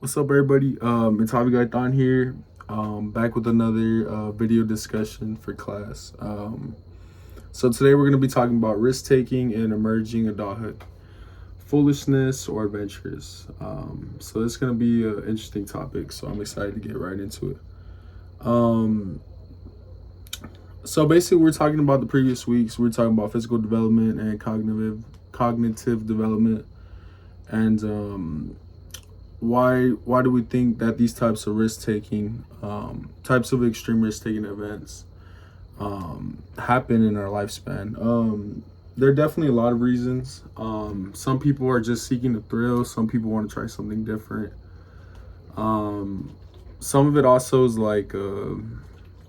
What's up, everybody? It's Javi Gaetan here. Back with another video discussion for class. So today we're going to be talking about risk taking and emerging adulthood, foolishness or adventurous. So this is going to be an interesting topic. So I'm excited to get right into it. Um, so basically, we're talking about the previous weeks. We're talking about physical development and cognitive development, and why do we think that these types of risk taking types of extreme risk taking events happen in our lifespan? There are definitely a lot of reasons. Some people are just seeking the thrill, some people want to try something different. Some of it also is like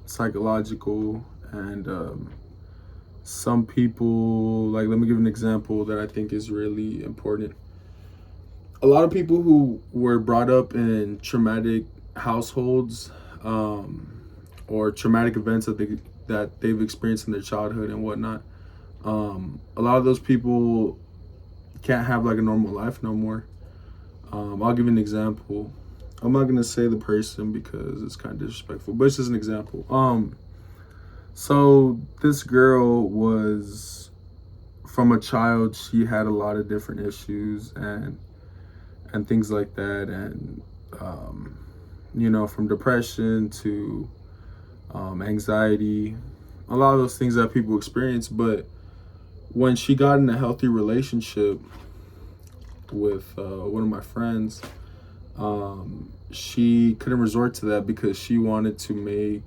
psychological, and some people, like, let me give an example that I think is really important. A lot of people who were brought up in traumatic households, or traumatic events that they've experienced in their childhood and whatnot, a lot of those people can't have like a normal life no more. I'll give you an example. I'm not gonna say the person because it's kind of disrespectful, but it's just an example. So this girl was, from a child, she had a lot of different issues and things like that, and from depression to anxiety, a lot of those things that people experience. But when she got in a healthy relationship with one of my friends, she couldn't resort to that because she wanted to make,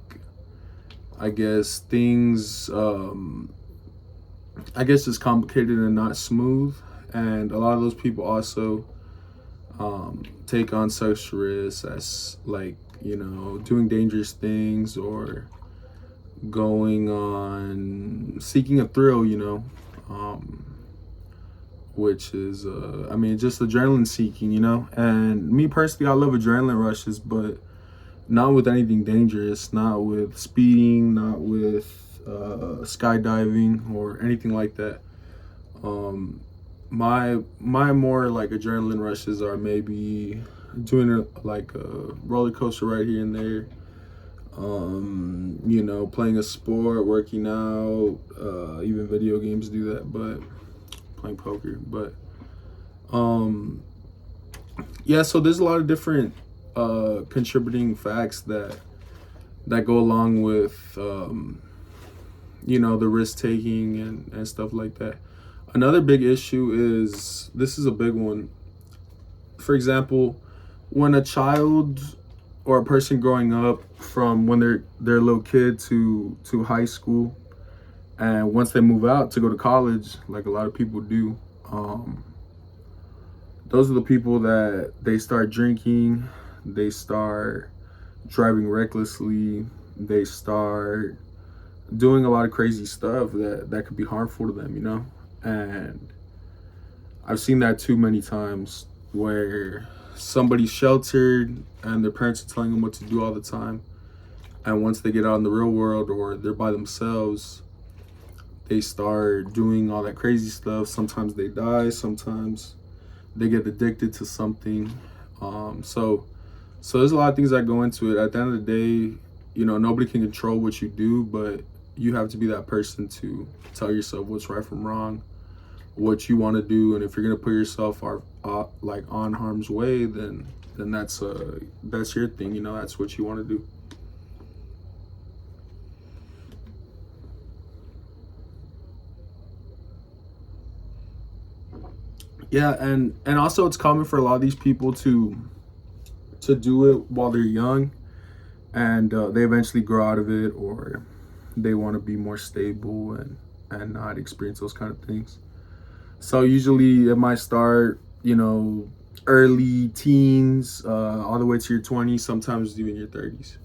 I guess, things just complicated and not smooth. And a lot of those people also take on such risks as, like, doing dangerous things or going on seeking a thrill, which is just adrenaline seeking, and me personally, I love adrenaline rushes, but not with anything dangerous, not with speeding, not with skydiving or anything like that. My more like adrenaline rushes are maybe doing a roller coaster right here and there, playing a sport, working out, even video games do that, but playing poker. But so there's a lot of different contributing facts that go along with the risk taking and stuff like that. Another big issue is, this is a big one. For example, when a child or a person growing up, from when they're a little kid to high school, and once they move out to go to college, like a lot of people do, those are the people that they start drinking, they start driving recklessly, they start doing a lot of crazy stuff that could be harmful to them, and I've seen that too many times, where somebody's sheltered and their parents are telling them what to do all the time, and once they get out in the real world or they're by themselves, they start doing all that crazy stuff. Sometimes they die, sometimes they get addicted to something. So there's a lot of things that go into it. At the end of the day, nobody can control what you do, but you have to be that person to tell yourself what's right from wrong, what you want to do, and if you're gonna put yourself on harm's way, then that's your thing. That's what you want to do. Yeah, and also it's common for a lot of these people to do it while they're young, and they eventually grow out of it, or they want to be more stable and not experience those kind of things. So usually it might start, early teens, all the way to your 20s, sometimes even your 30s.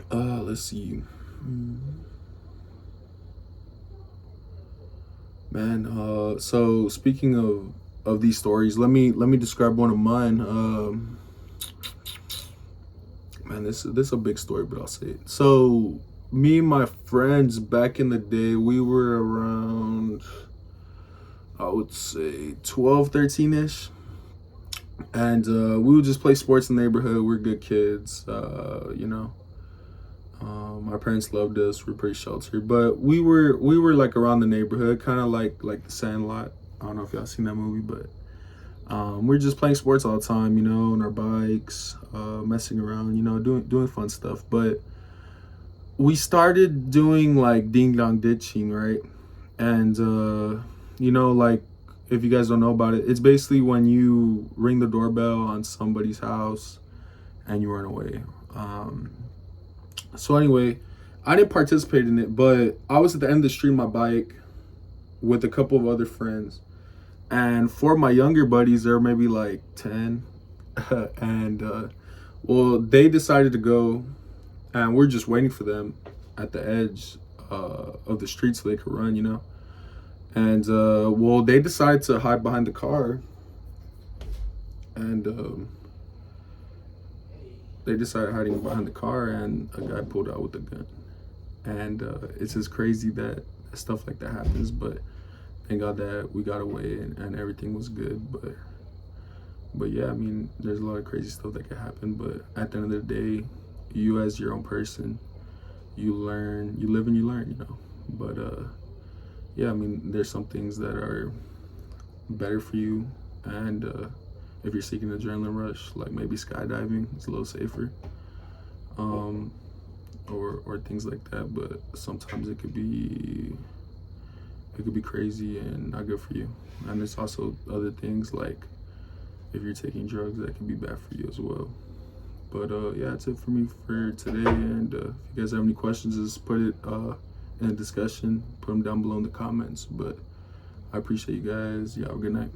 Let's see. Man, so speaking of these stories, let me describe one of mine. Man, this is a big story, but I'll say it. So me and my friends back in the day, we were around, I would say 12, 13-ish. And we would just play sports in the neighborhood. We're good kids, our parents loved us. We're pretty sheltered, but we were like around the neighborhood, kind of like the Sandlot. I don't know if y'all seen that movie, but we're just playing sports all the time, on our bikes, messing around, doing fun stuff. But we started doing like ding dong ditching, right? And like, if you guys don't know about it, it's basically when you ring the doorbell on somebody's house and you run away. So anyway, I didn't participate in it, but I was at the end of the street on my bike with a couple of other friends. And for my younger buddies, they're maybe like 10. And well, they decided to go, and we're just waiting for them at the edge of the street so they could run. And well, they decided to hide behind the car, and they decided hiding behind the car, and a guy pulled out with a gun. And it's just crazy that stuff like that happens, but thank God that we got away, and everything was good. But yeah, I mean, there's a lot of crazy stuff that could happen, but at the end of the day, you as your own person, you learn, you live and you learn. But yeah, I mean, there's some things that are better for you, and if you're seeking an adrenaline rush, like maybe skydiving, it's a little safer, or things like that. But sometimes it could be crazy and not good for you. And there's also other things, like if you're taking drugs, that can be bad for you as well. But yeah, that's it for me for today. And if you guys have any questions, just put it in the discussion, put them down below in the comments. But I appreciate you guys. You have a good night.